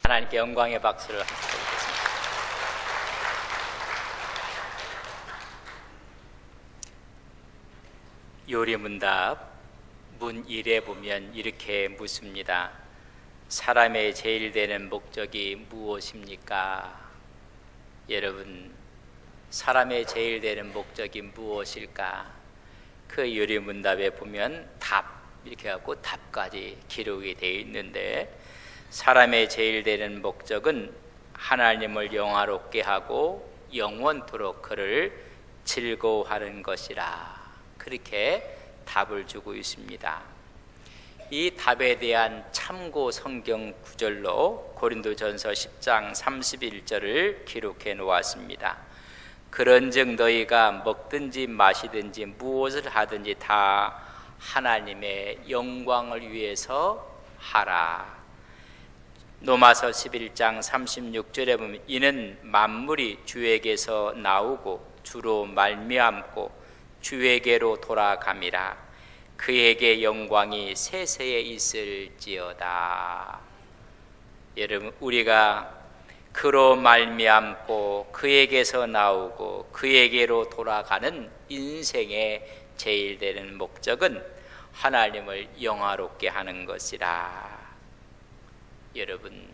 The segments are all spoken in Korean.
하나님께 영광의 박수를 함께 드리겠습니다. 요리문답 문 1에 보면 이렇게 묻습니다. 사람의 제일 되는 목적이 무엇입니까? 여러분, 사람의 제일 되는 목적이 무엇일까? 그 요리문답에 보면 답 이렇게 하고 답까지 기록이 되어 있는데, 사람의 제일 되는 목적은 하나님을 영화롭게 하고 영원토록 그를 즐거워하는 것이라, 그렇게 답을 주고 있습니다. 이 답에 대한 참고 성경 구절로 고린도전서 10장 31절을 기록해 놓았습니다. 그런즉 너희가 먹든지 마시든지 무엇을 하든지 다 하나님의 영광을 위해서 하라. 로마서 11장 36절에 보면 이는 만물이 주에게서 나오고 주로 말미암고 주에게로 돌아감이라. 그에게 영광이 세세에 있을지어다. 여러분, 우리가 그로 말미암고 그에게서 나오고 그에게로 돌아가는 인생의 제일 되는 목적은 하나님을 영화롭게 하는 것이라. 여러분,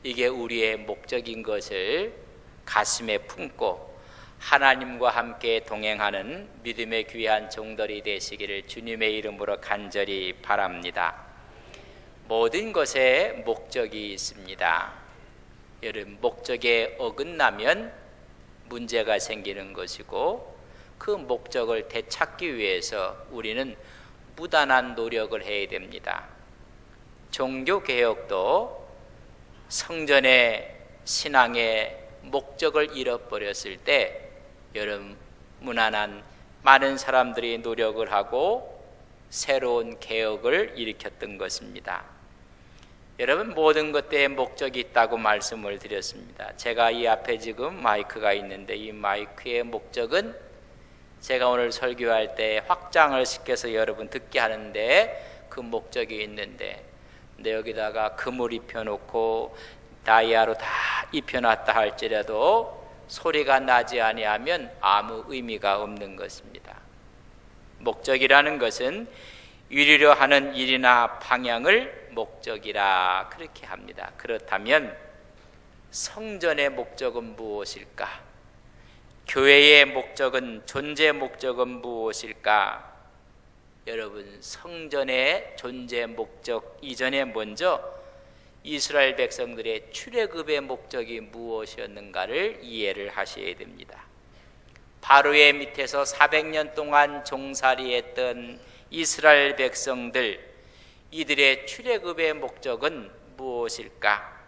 이게 우리의 목적인 것을 가슴에 품고 하나님과 함께 동행하는 믿음의 귀한 종들이 되시기를 주님의 이름으로 간절히 바랍니다. 모든 것에 목적이 있습니다. 여러분, 목적에 어긋나면 문제가 생기는 것이고, 그 목적을 되찾기 위해서 우리는 무단한 노력을 해야 됩니다. 종교개혁도 성전의 신앙의 목적을 잃어버렸을 때 여러분, 무난한 많은 사람들이 노력을 하고 새로운 개혁을 일으켰던 것입니다. 여러분, 모든 것에 목적이 있다고 말씀을 드렸습니다. 제가 이 앞에 지금 마이크가 있는데, 이 마이크의 목적은 제가 오늘 설교할 때 확장을 시켜서 여러분 듣게 하는데 그 목적이 있는데, 근데 여기다가 금을 입혀놓고 다이아로 다 입혀놨다 할지라도 소리가 나지 아니하면 아무 의미가 없는 것입니다. 목적이라는 것은 이루려 하는 일이나 방향을 목적이라 그렇게 합니다. 그렇다면 성전의 목적은 무엇일까? 교회의 목적은, 존재 목적은 무엇일까? 여러분, 성전의 존재 목적 이전에 먼저 이스라엘 백성들의 출애굽의 목적이 무엇이었는가를 이해를 하셔야 됩니다. 바로의 밑에서 400년 동안 종살이했던 이스라엘 백성들, 이들의 출애굽의 목적은 무엇일까?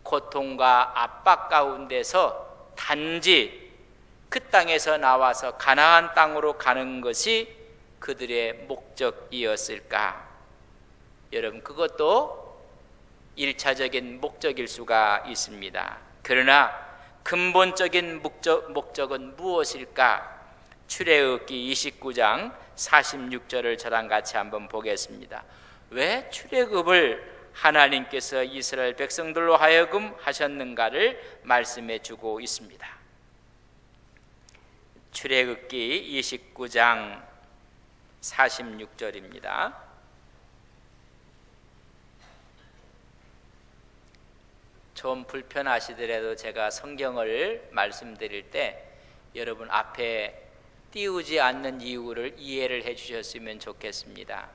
고통과 압박 가운데서 단지 그 땅에서 나와서 가나안 땅으로 가는 것이 그들의 목적이었을까? 여러분, 그것도 1차적인 목적일 수가 있습니다. 그러나 근본적인 목적은 무엇일까? 출애굽기 29장 46절을 저랑 같이 한번 보겠습니다. 왜 출애굽을 하나님께서 이스라엘 백성들로 하여금 하셨는가를 말씀해 주고 있습니다. 출애굽기 29장 46절입니다. 좀 불편하시더라도 제가 성경을 말씀드릴 때 여러분 앞에 띄우지 않는 이유를 이해를 해 주셨으면 좋겠습니다.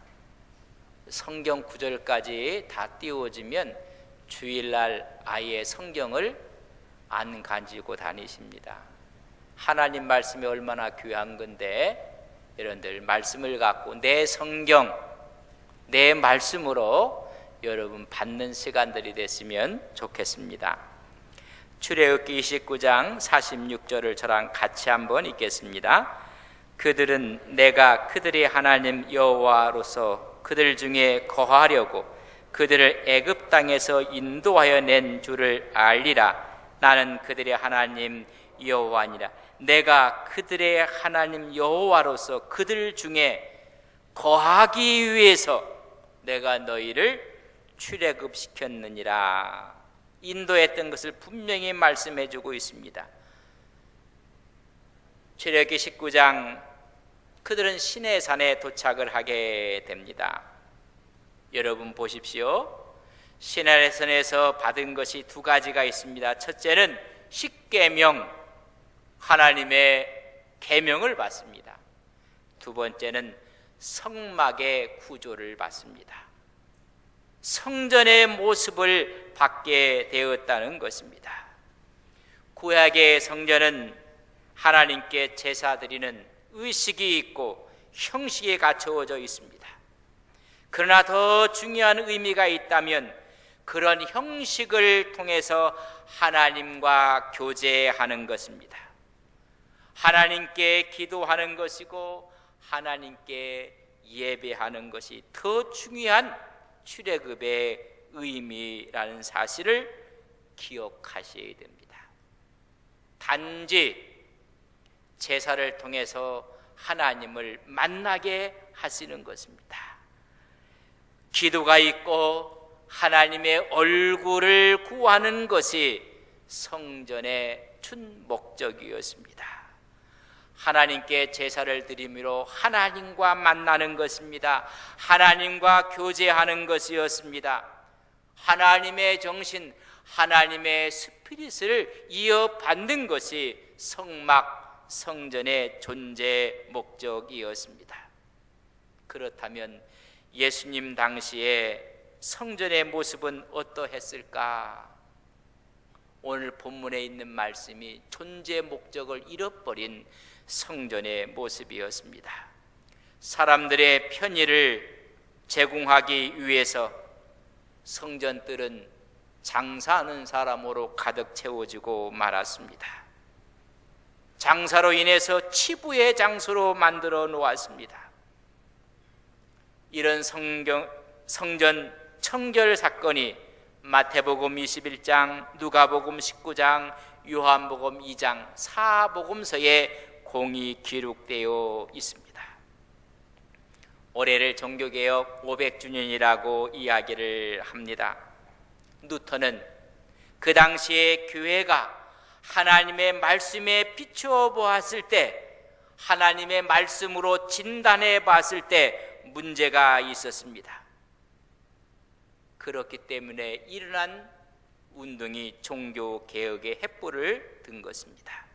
성경 구절까지 다 띄워지면 주일날 아예 성경을 안 가지고 다니십니다. 하나님 말씀이 얼마나 귀한 건데, 여러분들 말씀을 갖고 내 성경, 내 말씀으로 여러분 받는 시간들이 됐으면 좋겠습니다. 출애굽기 29장 46절을 저랑 같이 한번 읽겠습니다. 그들은 내가 그들의 하나님 여호와로서 그들 중에 거하려고 그들을 애굽 땅에서 인도하여 낸 줄을 알리라. 나는 그들의 하나님 여호와니라. 내가 그들의 하나님 여호와로서 그들 중에 거하기 위해서 내가 너희를 출애굽시켰느니라. 인도했던 것을 분명히 말씀해 주고 있습니다. 출애굽기 19장, 그들은 시내산에 도착을 하게 됩니다. 여러분 보십시오. 시내산에서 받은 것이 두 가지가 있습니다. 첫째는 십계명, 하나님의 계명을 받습니다. 두 번째는 성막의 구조를 받습니다. 성전의 모습을 받게 되었다는 것입니다. 구약의 성전은 하나님께 제사 드리는 의식이 있고 형식이 갖추어져 있습니다. 그러나 더 중요한 의미가 있다면 그런 형식을 통해서 하나님과 교제하는 것입니다. 하나님께 기도하는 것이고 하나님께 예배하는 것이 더 중요한 출애굽의 의미라는 사실을 기억하셔야 됩니다. 단지 제사를 통해서 하나님을 만나게 하시는 것입니다. 기도가 있고 하나님의 얼굴을 구하는 것이 성전의 준 목적이었습니다. 하나님께 제사를 드림으로 하나님과 만나는 것입니다. 하나님과 교제하는 것이었습니다. 하나님의 정신, 하나님의 스피릿을 이어받는 것이 성막, 성전의 존재 목적이었습니다. 그렇다면 예수님 당시에 성전의 모습은 어떠했을까? 오늘 본문에 있는 말씀이 존재 목적을 잃어버린 성전의 모습이었습니다. 사람들의 편의를 제공하기 위해서 성전들은 장사하는 사람으로 가득 채워지고 말았습니다. 장사로 인해서 치부의 장소로 만들어 놓았습니다. 이런 성전 청결 사건이 마태복음 21장, 누가복음 19장, 요한복음 2장, 사복음서에 공히 기록되어 있습니다. 올해를 종교개혁 500주년이라고 이야기를 합니다. 누턴은 그 당시에 교회가 하나님의 말씀에 비추어 보았을 때, 하나님의 말씀으로 진단해 봤을 때 문제가 있었습니다. 그렇기 때문에 일어난 운동이 종교개혁의 횃불을 든 것입니다.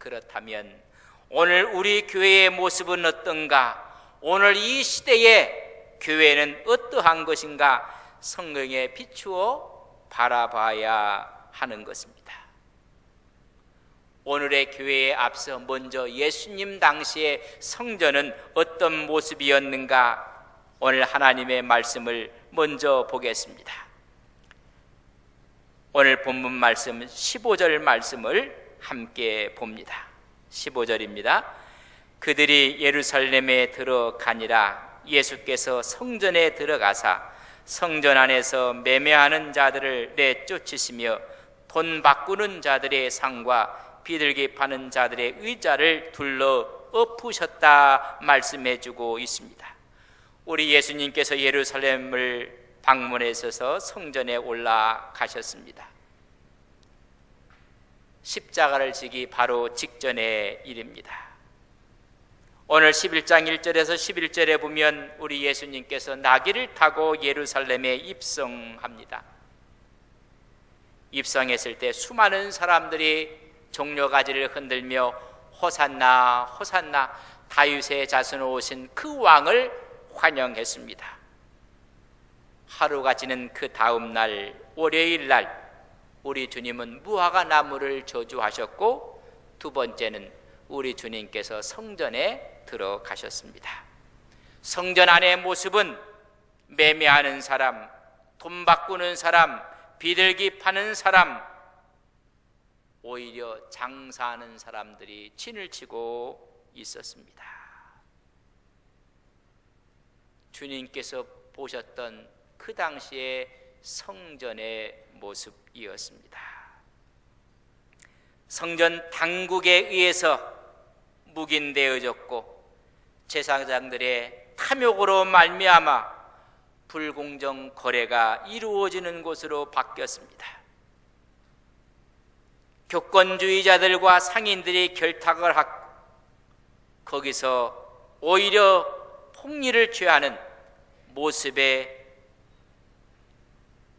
그렇다면 오늘 우리 교회의 모습은 어떤가? 오늘 이 시대의 교회는 어떠한 것인가? 성경에 비추어 바라봐야 하는 것입니다. 오늘의 교회에 앞서 먼저 예수님 당시의 성전은 어떤 모습이었는가? 오늘 하나님의 말씀을 먼저 보겠습니다. 오늘 본문 말씀 15절 말씀을 함께 봅니다. 15절입니다. 그들이 예루살렘에 들어가니라. 예수께서 성전에 들어가사 성전 안에서 매매하는 자들을 내쫓으시며 돈 바꾸는 자들의 상과 비둘기 파는 자들의 의자를 둘러 엎으셨다 말씀해주고 있습니다. 우리 예수님께서 예루살렘을 방문하셔서 성전에 올라가셨습니다. 십자가를 지기 바로 직전의 일입니다. 오늘 11장 1절에서 11절에 보면 우리 예수님께서 나귀를 타고 예루살렘에 입성합니다. 입성했을 때 수많은 사람들이 종려가지를 흔들며 호산나 호산나 다윗의 자손으로 오신 그 왕을 환영했습니다. 하루가 지는 그 다음 날 월요일 날 우리 주님은 무화과 나무를 저주하셨고, 두 번째는 우리 주님께서 성전에 들어가셨습니다. 성전 안의 모습은 매매하는 사람, 돈 바꾸는 사람, 비둘기 파는 사람, 오히려 장사하는 사람들이 진을 치고 있었습니다. 주님께서 보셨던 그 당시의 성전의 모습이었습니다. 성전 당국에 의해서 묵인되어졌고 제사장들의 탐욕으로 말미암아 불공정 거래가 이루어지는 곳으로 바뀌었습니다. 교권주의자들과 상인들이 결탁을 하고 거기서 오히려 폭리를 취하는 모습에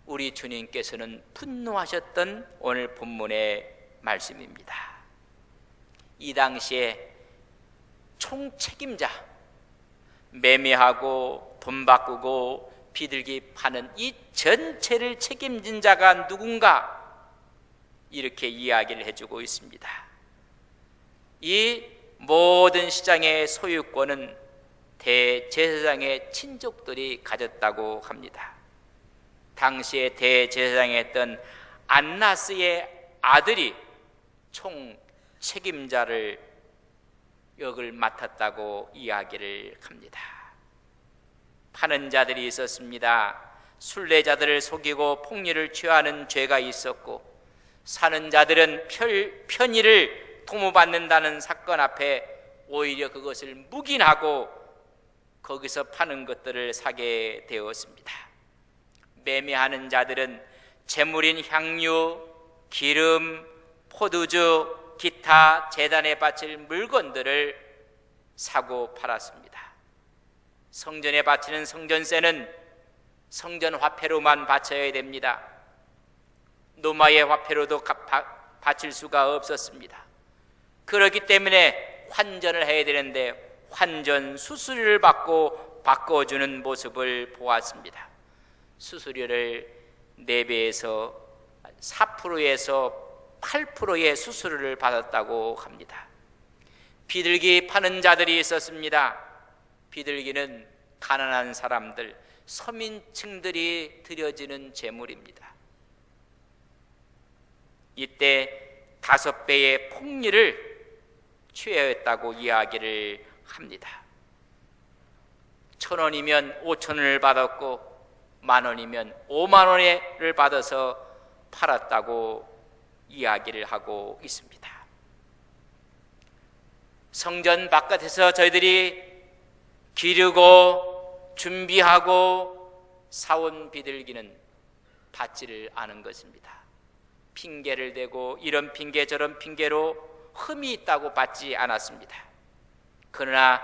우리 주님께서는 분노하셨던 오늘 본문의 말씀입니다. 이 당시에 총책임자, 매매하고 돈 바꾸고 비둘기 파는 이 전체를 책임진 자가 누군가, 이렇게 이야기를 해주고 있습니다. 이 모든 시장의 소유권은 대제사장의 친족들이 가졌다고 합니다. 당시에 대제사장이었던 안나스의 아들이 총 책임자를 역을 맡았다고 이야기를 합니다. 파는 자들이 있었습니다. 순례자들을 속이고 폭리를 취하는 죄가 있었고, 사는 자들은 편의를 도모받는다는 사건 앞에 오히려 그것을 묵인하고 거기서 파는 것들을 사게 되었습니다. 매매하는 자들은 제물인 향유, 기름, 포도주, 기타 제단에 바칠 물건들을 사고 팔았습니다. 성전에 바치는 성전세는 성전 화폐로만 바쳐야 됩니다. 노마의 화폐로도 바칠 수가 없었습니다. 그렇기 때문에 환전을 해야 되는데 환전 수수료를 받고 바꿔주는 모습을 보았습니다. 수수료를 4배에서 4%에서 8%의 수수료를 받았다고 합니다. 비둘기 파는 자들이 있었습니다. 비둘기는 가난한 사람들, 서민층들이 드려지는 제물입니다. 이때 5배의 폭리를 취하였다고 이야기를 합니다. 1,000원이면 5,000원을 받았고 10,000원이면 50,000원을 받아서 팔았다고 이야기를 하고 있습니다. 성전 바깥에서 저희들이 기르고 준비하고 사온 비둘기는 받지를 않은 것입니다. 핑계를 대고 이런 핑계 저런 핑계로 흠이 있다고 받지 않았습니다. 그러나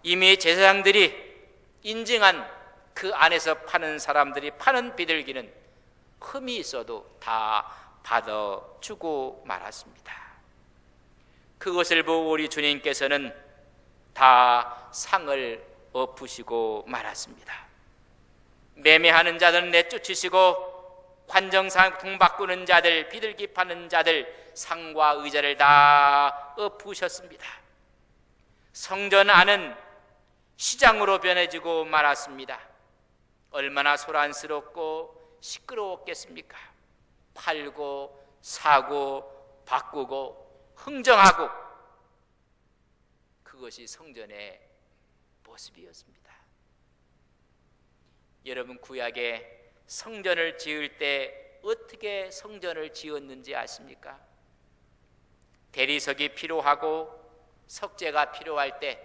이미 제사장들이 인증한 그 안에서 파는 사람들이 파는 비둘기는 흠이 있어도 다 받아주고 말았습니다. 그것을 보고 우리 주님께서는 다 상을 엎으시고 말았습니다. 매매하는 자들은 내쫓으시고 관정상 돈 바꾸는 자들, 비둘기 파는 자들 상과 의자를 다 엎으셨습니다. 성전 안은 시장으로 변해지고 말았습니다. 얼마나 소란스럽고 시끄러웠겠습니까? 팔고 사고 바꾸고 흥정하고, 그것이 성전의 모습이었습니다. 여러분, 구약에 성전을 지을 때 어떻게 성전을 지었는지 아십니까? 대리석이 필요하고 석재가 필요할 때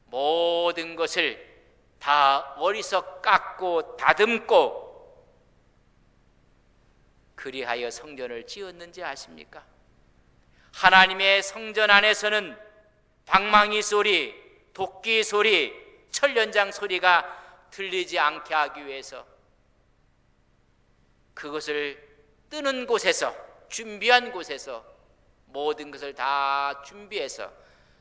모든 것을 다 어리석 깎고 다듬고 그리하여 성전을 지었는지 아십니까? 하나님의 성전 안에서는 방망이 소리, 도끼 소리, 철연장 소리가 들리지 않게 하기 위해서 그것을 뜨는 곳에서, 준비한 곳에서 모든 것을 다 준비해서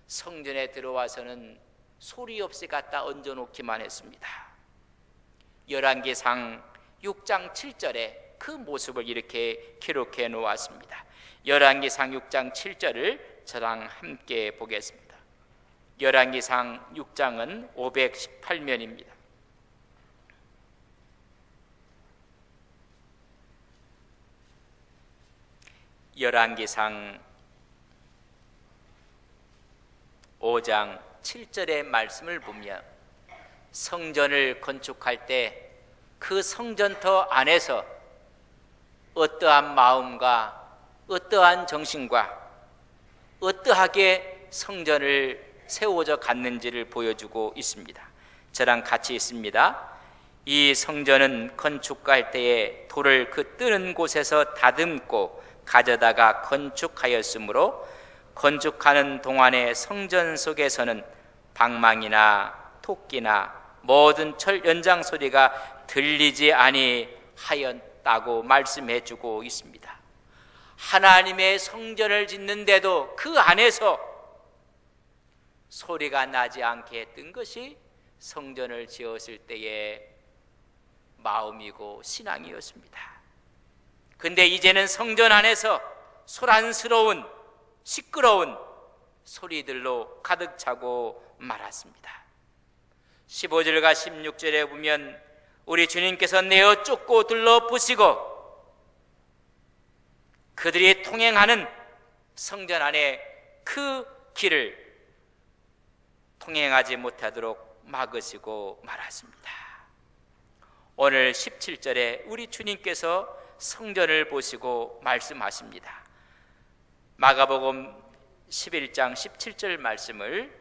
성전에 들어와서는 소리 없이 갖다 얹어놓기만 했습니다. 열왕기상 6장 7절에 그 모습을 이렇게 기록해 놓았습니다. 열왕기상 6장 7절을 저랑 함께 보겠습니다. 열왕기상 6장은 518면입니다. 열왕기상 5장 7절의 말씀을 보면 성전을 건축할 때 그 성전터 안에서 어떠한 마음과 어떠한 정신과 어떠하게 성전을 세워져 갔는지를 보여주고 있습니다. 저랑 같이 있습니다. 이 성전은 건축할 때에 돌을 그 뜨는 곳에서 다듬고 가져다가 건축하였으므로 건축하는 동안에 성전 속에서는 방망이나 토끼나 모든 철 연장 소리가 들리지 아니하였다고 말씀해 주고 있습니다. 하나님의 성전을 짓는데도 그 안에서 소리가 나지 않게 했던 것이 성전을 지었을 때의 마음이고 신앙이었습니다. 근데 이제는 성전 안에서 소란스러운 시끄러운 소리들로 가득 차고 말았습니다. 15절과 16절에 보면 우리 주님께서 내어 쫓고 둘러부시고 그들이 통행하는 성전 안에 그 길을 통행하지 못하도록 막으시고 말았습니다. 오늘 17절에 우리 주님께서 성전을 보시고 말씀하십니다. 마가복음 11장 17절 말씀을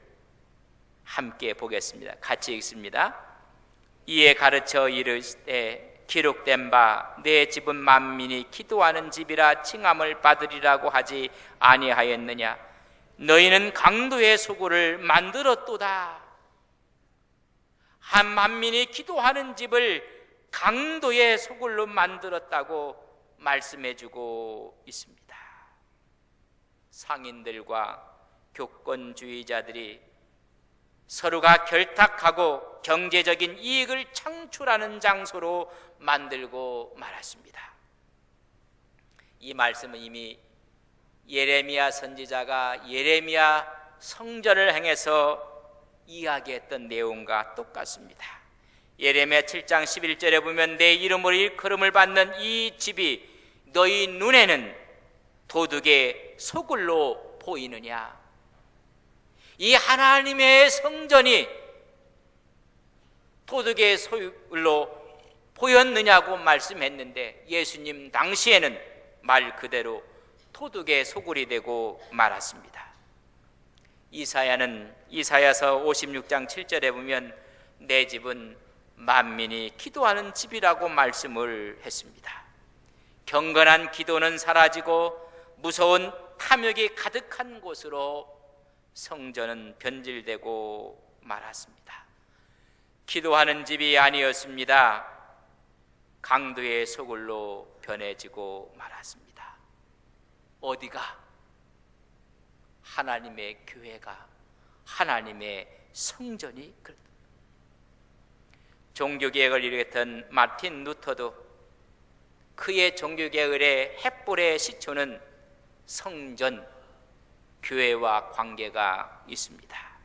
함께 보겠습니다. 같이 읽습니다. 이에 가르쳐 이르시되 기록된 바 내 집은 만민이 기도하는 집이라 칭함을 받으리라고 하지 아니하였느냐. 너희는 강도의 소굴을 만들었도다. 한 만민이 기도하는 집을 강도의 소굴로 만들었다고 말씀해주고 있습니다. 상인들과 교권주의자들이 서로가 결탁하고 경제적인 이익을 창출하는 장소로 만들고 말았습니다. 이 말씀은 이미 예레미야 선지자가 예레미야 성전을 향해서 이야기했던 내용과 똑같습니다. 예레미야 7장 11절에 보면 내 이름으로 일컬음을 받는 이 집이 너희 눈에는 도둑의 소굴로 보이느냐. 이 하나님의 성전이 도둑의 소굴로 보였느냐고 말씀했는데 예수님 당시에는 말 그대로 도둑의 소굴이 되고 말았습니다. 이사야는 이사야서 56장 7절에 보면 내 집은 만민이 기도하는 집이라고 말씀을 했습니다. 경건한 기도는 사라지고 무서운 탐욕이 가득한 곳으로 성전은 변질되고 말았습니다. 기도하는 집이 아니었습니다. 강도의 소굴로 변해지고 말았습니다. 어디가? 하나님의 교회가, 하나님의 성전이. 종교개혁을 이루었던 마틴 루터도 그의 종교개혁의 횃불의 시초는 성전, 교회와 관계가 있습니다.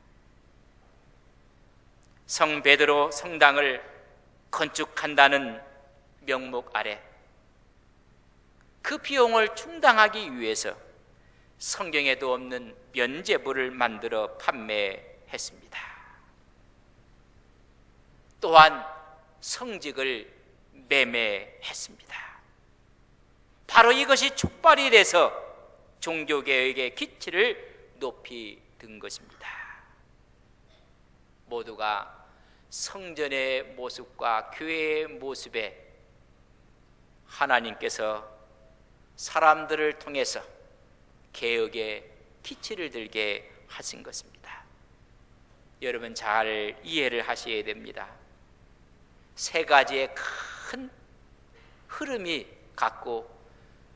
성 베드로 성당을 건축한다는 명목 아래 그 비용을 충당하기 위해서 성경에도 없는 면죄부를 만들어 판매했습니다. 또한 성직을 매매했습니다. 바로 이것이 촉발이 돼서 종교개혁의 기치를 높이 든 것입니다. 모두가 성전의 모습과 교회의 모습에 하나님께서 사람들을 통해서 개혁의 기치를 들게 하신 것입니다. 여러분 잘 이해를 하셔야 됩니다. 세 가지의 큰 흐름이 갖고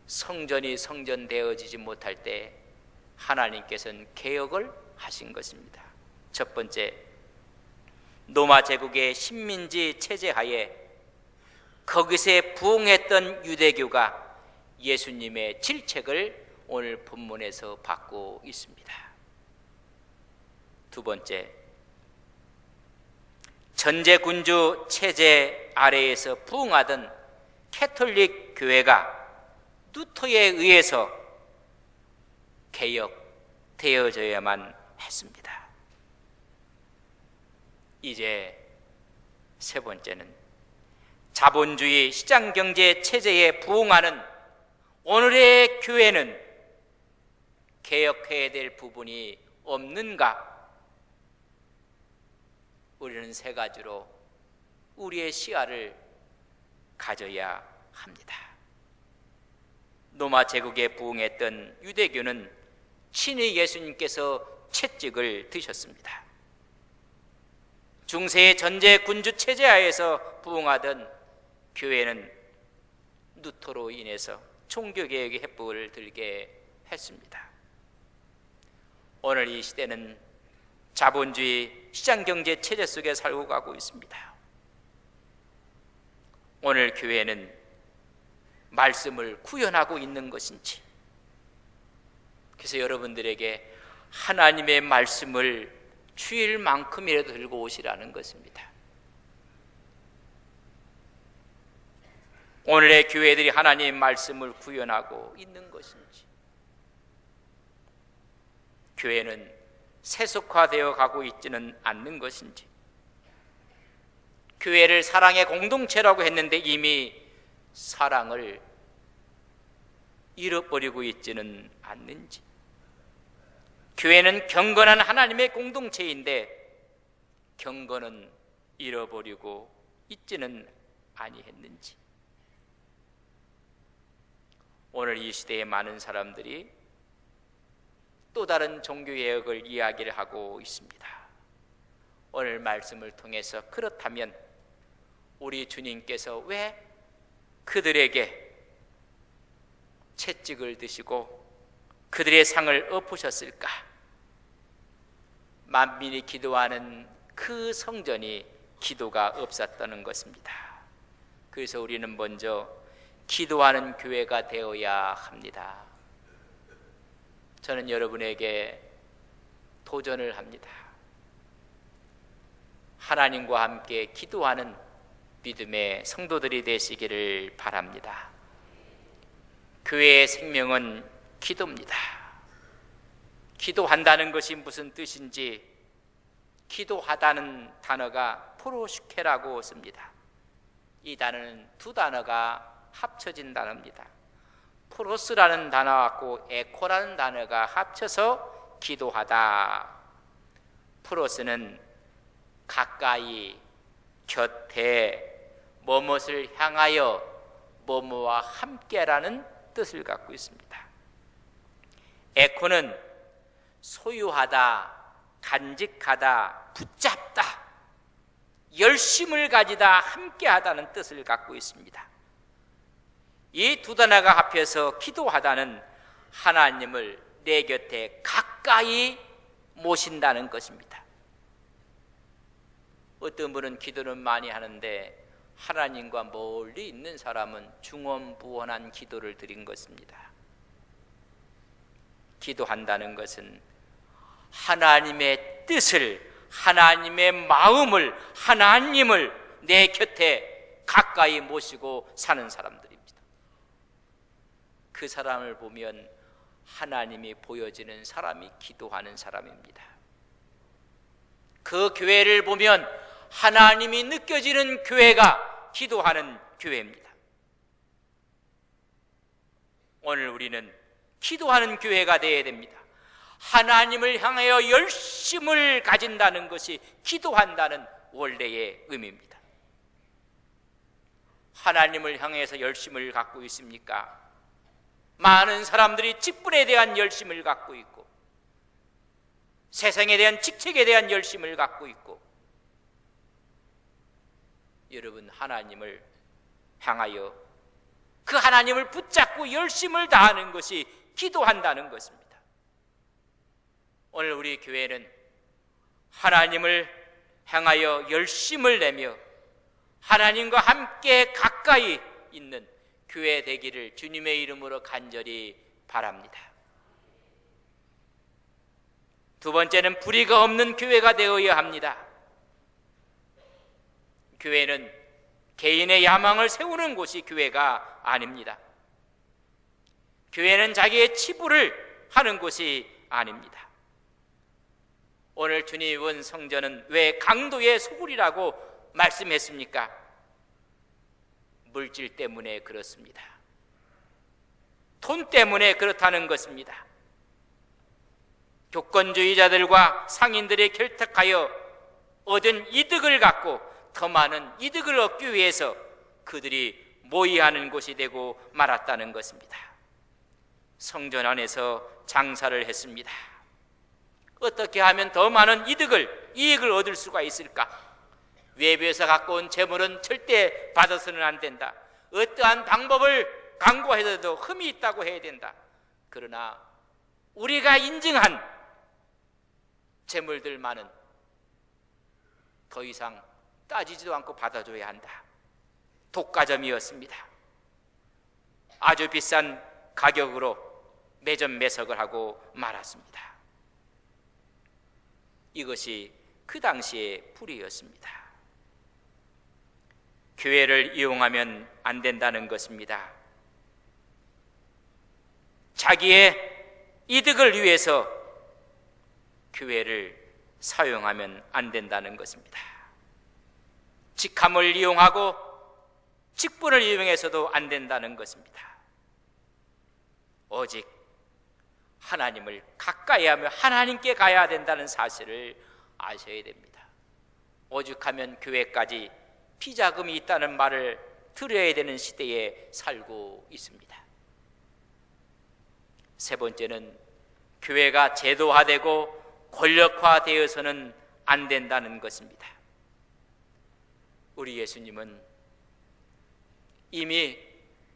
성전이 성전되어지지 못할 때 하나님께서는 개혁을 하신 것입니다. 첫 번째, 로마 제국의 식민지 체제 하에 거기서 부흥했던 유대교가 예수님의 질책을 오늘 본문에서 받고 있습니다. 두 번째, 전제군주 체제 아래에서 부흥하던 캐톨릭 교회가 루터에 의해서 개혁되어져야만 했습니다. 이제 세 번째는 자본주의 시장경제 체제에 부응하는 오늘의 교회는 개혁해야 될 부분이 없는가? 우리는 세 가지로 우리의 시야를 가져야 합니다. 로마 제국에 부응했던 유대교는 친히 예수님께서 채찍을 드셨습니다. 중세의 전제 군주 체제 하에서 부응하던 교회는 루터로 인해서 종교개혁의 횃불을 들게 했습니다. 오늘 이 시대는 자본주의 시장경제 체제 속에 살고 가고 있습니다. 오늘 교회는 말씀을 구현하고 있는 것인지, 그래서 여러분들에게 하나님의 말씀을 주일만큼이라도 들고 오시라는 것입니다. 오늘의 교회들이 하나님의 말씀을 구현하고 있는 것인지, 교회는 세속화되어 가고 있지는 않는 것인지, 교회를 사랑의 공동체라고 했는데 이미 사랑을 잃어버리고 있지는 않는지, 교회는 경건한 하나님의 공동체인데 경건은 잃어버리고 있지는 아니했는지, 오늘 이 시대에 많은 사람들이 또 다른 종교개혁을 이야기를 하고 있습니다. 오늘 말씀을 통해서 그렇다면 우리 주님께서 왜 그들에게 채찍을 드시고 그들의 상을 엎으셨을까? 만민이 기도하는 그 성전이 기도가 없었다는 것입니다. 그래서 우리는 먼저 기도하는 교회가 되어야 합니다. 저는 여러분에게 도전을 합니다. 하나님과 함께 기도하는 믿음의 성도들이 되시기를 바랍니다. 교회의 생명은 기도입니다. 기도한다는 것이 무슨 뜻인지, 기도하다는 단어가 프로슈케라고 씁니다. 이 단어는 두 단어가 합쳐진 단어입니다. 프로스라는 단어하고 에코라는 단어가 합쳐서 기도하다. 프로스는 가까이, 곁에, 뭐뭇을 향하여, 뭐뭐와 함께라는 뜻을 갖고 있습니다. 에코는 소유하다, 간직하다, 붙잡다, 열심을 가지다, 함께하다는 뜻을 갖고 있습니다. 이 두 단어가 합해서 기도하다는 하나님을 내 곁에 가까이 모신다는 것입니다. 어떤 분은 기도는 많이 하는데 하나님과 멀리 있는 사람은 중언부언한 기도를 드린 것입니다. 기도한다는 것은 하나님의 뜻을, 하나님의 마음을, 하나님을 내 곁에 가까이 모시고 사는 사람들입니다. 그 사람을 보면 하나님이 보여지는 사람이 기도하는 사람입니다. 그 교회를 보면 하나님이 느껴지는 교회가 기도하는 교회입니다. 오늘 우리는 기도하는 교회가 되어야 됩니다. 하나님을 향하여 열심을 가진다는 것이 기도한다는 원래의 의미입니다. 하나님을 향해서 열심을 갖고 있습니까? 많은 사람들이 직분에 대한 열심을 갖고 있고, 세상에 대한 직책에 대한 열심을 갖고 있고, 여러분, 하나님을 향하여 그 하나님을 붙잡고 열심을 다하는 것이 기도한다는 것입니다. 오늘 우리 교회는 하나님을 향하여 열심을 내며 하나님과 함께 가까이 있는 교회 되기를 주님의 이름으로 간절히 바랍니다. 두 번째는 불의가 없는 교회가 되어야 합니다. 교회는 개인의 야망을 세우는 곳이 교회가 아닙니다. 교회는 자기의 치부를 하는 곳이 아닙니다. 오늘 주님이 온 성전은 왜 강도의 소굴이라고 말씀했습니까? 물질 때문에 그렇습니다. 돈 때문에 그렇다는 것입니다. 교권주의자들과 상인들이 결탁하여 얻은 이득을 갖고 더 많은 이득을 얻기 위해서 그들이 모의하는 곳이 되고 말았다는 것입니다. 성전 안에서 장사를 했습니다. 어떻게 하면 더 많은 이익을 얻을 수가 있을까? 외부에서 갖고 온 재물은 절대 받아서는 안 된다. 어떠한 방법을 강구해도 흠이 있다고 해야 된다. 그러나 우리가 인증한 재물들만은 더 이상 따지지도 않고 받아줘야 한다. 독과점이었습니다. 아주 비싼 가격으로 매점 매석을 하고 말았습니다. 이것이 그 당시의 불의였습니다. 교회를 이용하면 안 된다는 것입니다. 자기의 이득을 위해서 교회를 사용하면 안 된다는 것입니다. 직함을 이용하고 직분을 이용해서도 안 된다는 것입니다. 오직 하나님을 가까이 하며 하나님께 가야 된다는 사실을 아셔야 됩니다. 오죽하면 교회까지 피자금이 있다는 말을 들어야 되는 시대에 살고 있습니다. 세 번째는 교회가 제도화되고 권력화되어서는 안 된다는 것입니다. 우리 예수님은 이미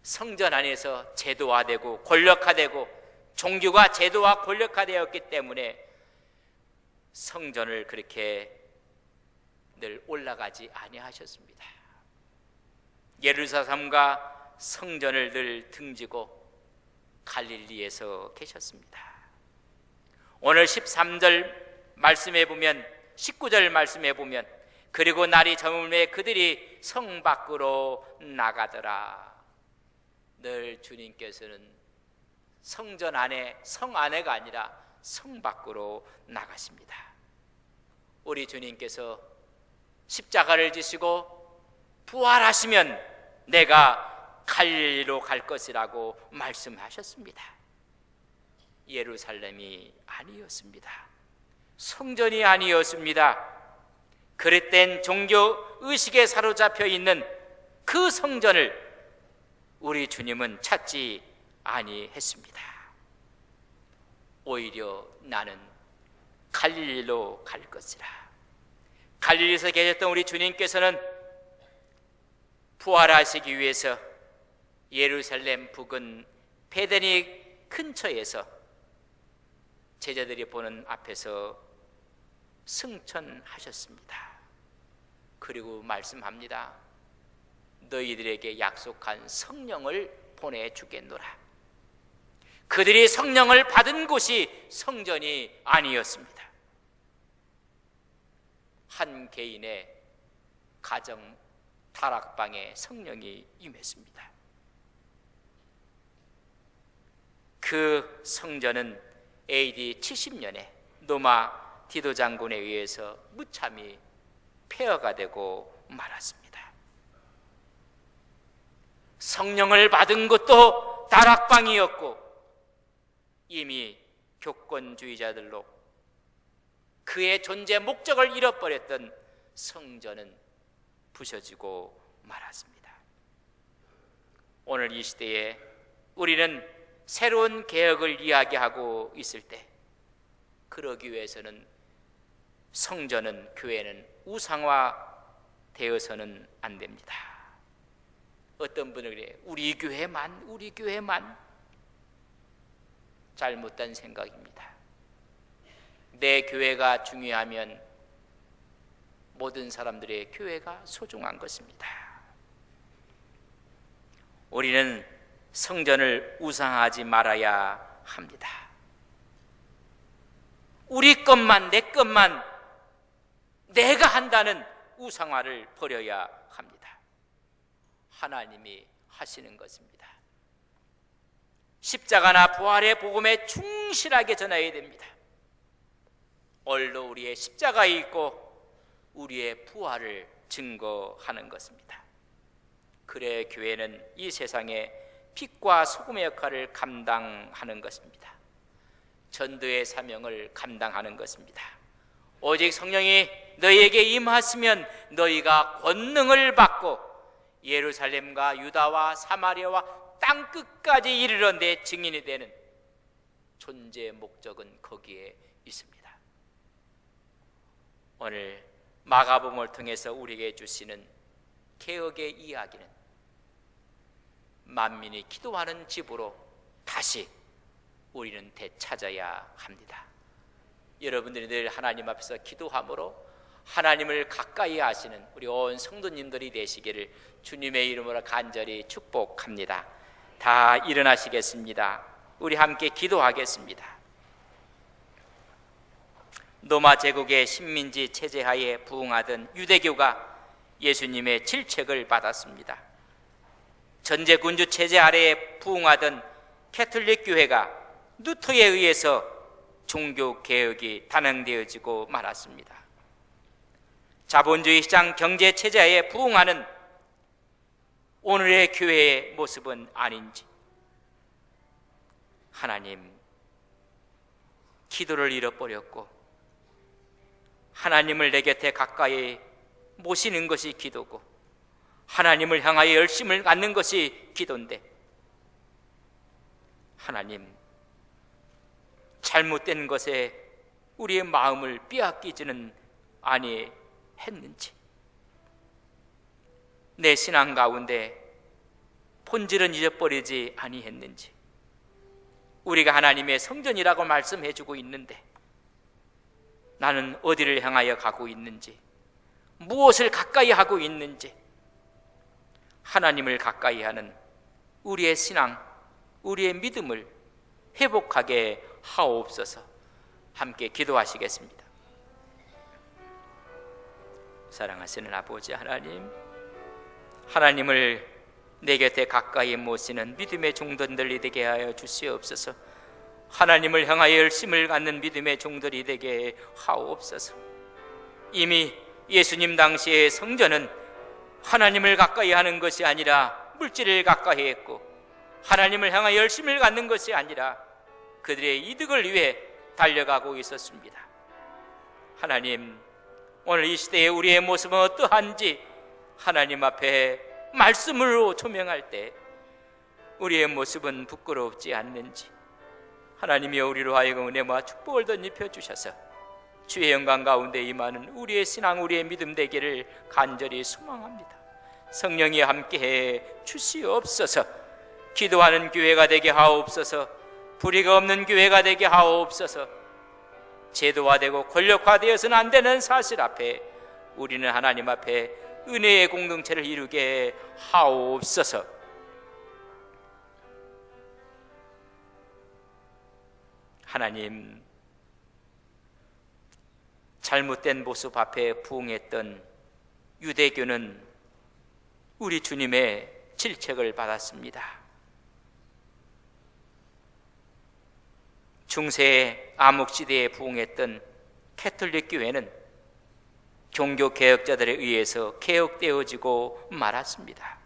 성전 안에서 제도화되고 권력화되고 종교가 제도화 권력화되었기 때문에 성전을 그렇게 늘 올라가지 아니하셨습니다. 예루살렘과 성전을 늘 등지고 갈릴리에서 계셨습니다. 오늘 13절 말씀해 보면 19절 말씀해 보면 그리고 날이 저물매 그들이 성 밖으로 나가더라. 늘 주님께서는 성전 안에 성 안에가 아니라 성 밖으로 나가십니다. 우리 주님께서 십자가를 지시고 부활하시면 내가 갈릴리로 갈 것이라고 말씀하셨습니다. 예루살렘이 아니었습니다. 성전이 아니었습니다. 그릇된 종교 의식에 사로잡혀 있는 그 성전을 우리 주님은 찾지 아니했습니다. 오히려 나는 갈릴리로 갈 것이라. 갈릴리에서 계셨던 우리 주님께서는 부활하시기 위해서 예루살렘 부근 베데니 근처에서 제자들이 보는 앞에서 승천하셨습니다. 그리고 말씀합니다. 너희들에게 약속한 성령을 보내주겠노라. 그들이 성령을 받은 곳이 성전이 아니었습니다. 한 개인의 가정 다락방에 성령이 임했습니다. 그 성전은 AD 70년에 로마 디도 장군에 의해서 무참히 폐허가 되고 말았습니다. 성령을 받은 것도 다락방이었고 이미 교권주의자들로 그의 존재 목적을 잃어버렸던 성전은 부셔지고 말았습니다. 오늘 이 시대에 우리는 새로운 개혁을 이야기하고 있을 때 그러기 위해서는 성전은 교회는 우상화되어서는 안 됩니다. 어떤 분은 그래요. 우리 교회만 잘못된 생각입니다. 내 교회가 중요하면 모든 사람들의 교회가 소중한 것입니다. 우리는 성전을 우상하지 말아야 합니다. 우리 것만 내 것만 내가 한다는 우상화를 버려야 합니다. 하나님이 하시는 것입니다. 십자가나 부활의 복음에 충실하게 전해야 됩니다. 오늘도 우리의 십자가에 있고 우리의 부활을 증거하는 것입니다. 그래 교회는 이 세상에 빛과 소금의 역할을 감당하는 것입니다. 전도의 사명을 감당하는 것입니다. 오직 성령이 너희에게 임하시면 너희가 권능을 받고 예루살렘과 유다와 사마리아와 땅끝까지 이르러 내 증인이 되는 존재의 목적은 거기에 있습니다. 오늘 마가복음을 통해서 우리에게 주시는 개혁의 이야기는 만민이 기도하는 집으로 다시 우리는 되찾아야 합니다. 여러분들이 늘 하나님 앞에서 기도함으로 하나님을 가까이 하시는 우리 온 성도님들이 되시기를 주님의 이름으로 간절히 축복합니다. 다 일어나시겠습니다. 우리 함께 기도하겠습니다. 로마 제국의 식민지 체제하에 부응하던 유대교가 예수님의 질책을 받았습니다. 전제군주 체제 아래에 부응하던 캐톨릭 교회가 루터에 의해서 종교개혁이 단행되어지고 말았습니다. 자본주의 시장 경제 체제하에 부응하는 오늘의 교회의 모습은 아닌지, 하나님, 기도를 잃어버렸고 하나님을 내 곁에 가까이 모시는 것이 기도고 하나님을 향하여 열심을 갖는 것이 기도인데, 하나님, 잘못된 것에 우리의 마음을 빼앗기지는 아니했는지, 내 신앙 가운데 본질은 잊어버리지 아니했는지, 우리가 하나님의 성전이라고 말씀해주고 있는데 나는 어디를 향하여 가고 있는지, 무엇을 가까이 하고 있는지, 하나님을 가까이 하는 우리의 신앙, 우리의 믿음을 회복하게 하옵소서. 함께 기도하시겠습니다. 사랑하시는 아버지 하나님, 하나님을 내 곁에 가까이 모시는 믿음의 종들이 되게 하여 주시옵소서. 하나님을 향하여 열심을 갖는 믿음의 종들이 되게 하옵소서. 이미 예수님 당시의 성전은 하나님을 가까이 하는 것이 아니라 물질을 가까이 했고, 하나님을 향하여 열심을 갖는 것이 아니라 그들의 이득을 위해 달려가고 있었습니다. 하나님, 오늘 이 시대에 우리의 모습은 어떠한지 하나님 앞에 말씀으로 조명할 때 우리의 모습은 부끄럽지 않는지, 하나님이 우리로 하여금 은혜와 축복을 덧입혀 주셔서 주의 영광 가운데 임하는 우리의 신앙, 우리의 믿음 되기를 간절히 소망합니다. 성령이 함께해 주시옵소서. 기도하는 교회가 되게 하옵소서. 불의가 없는 교회가 되게 하옵소서. 제도화되고 권력화되어서는 안 되는 사실 앞에 우리는 하나님 앞에 은혜의 공동체를 이루게 하옵소서. 하나님, 잘못된 모습 앞에 부응했던 유대교는 우리 주님의 질책을 받았습니다. 중세의 암흑시대에 부응했던 캐톨릭 교회는 종교 개혁자들에 의해서 개혁되어지고 말았습니다.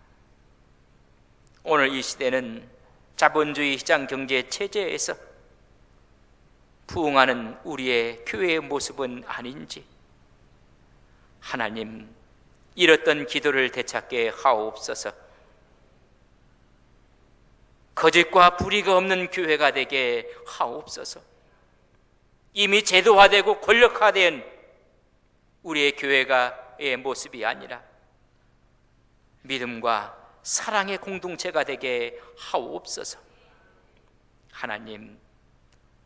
오늘 이 시대는 자본주의 시장 경제 체제에서 부응하는 우리의 교회의 모습은 아닌지, 하나님, 잃었던 기도를 되찾게 하옵소서. 거짓과 불의가 없는 교회가 되게 하옵소서. 이미 제도화되고 권력화된 우리의 교회가의 모습이 아니라 믿음과 사랑의 공동체가 되게 하옵소서. 하나님,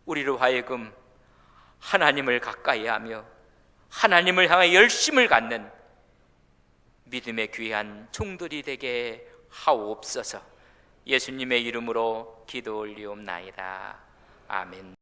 우리로 하여금 하나님을 가까이 하며 하나님을 향해 열심을 갖는 믿음의 귀한 종들이 되게 하옵소서. 예수님의 이름으로 기도 올리옵나이다. 아멘.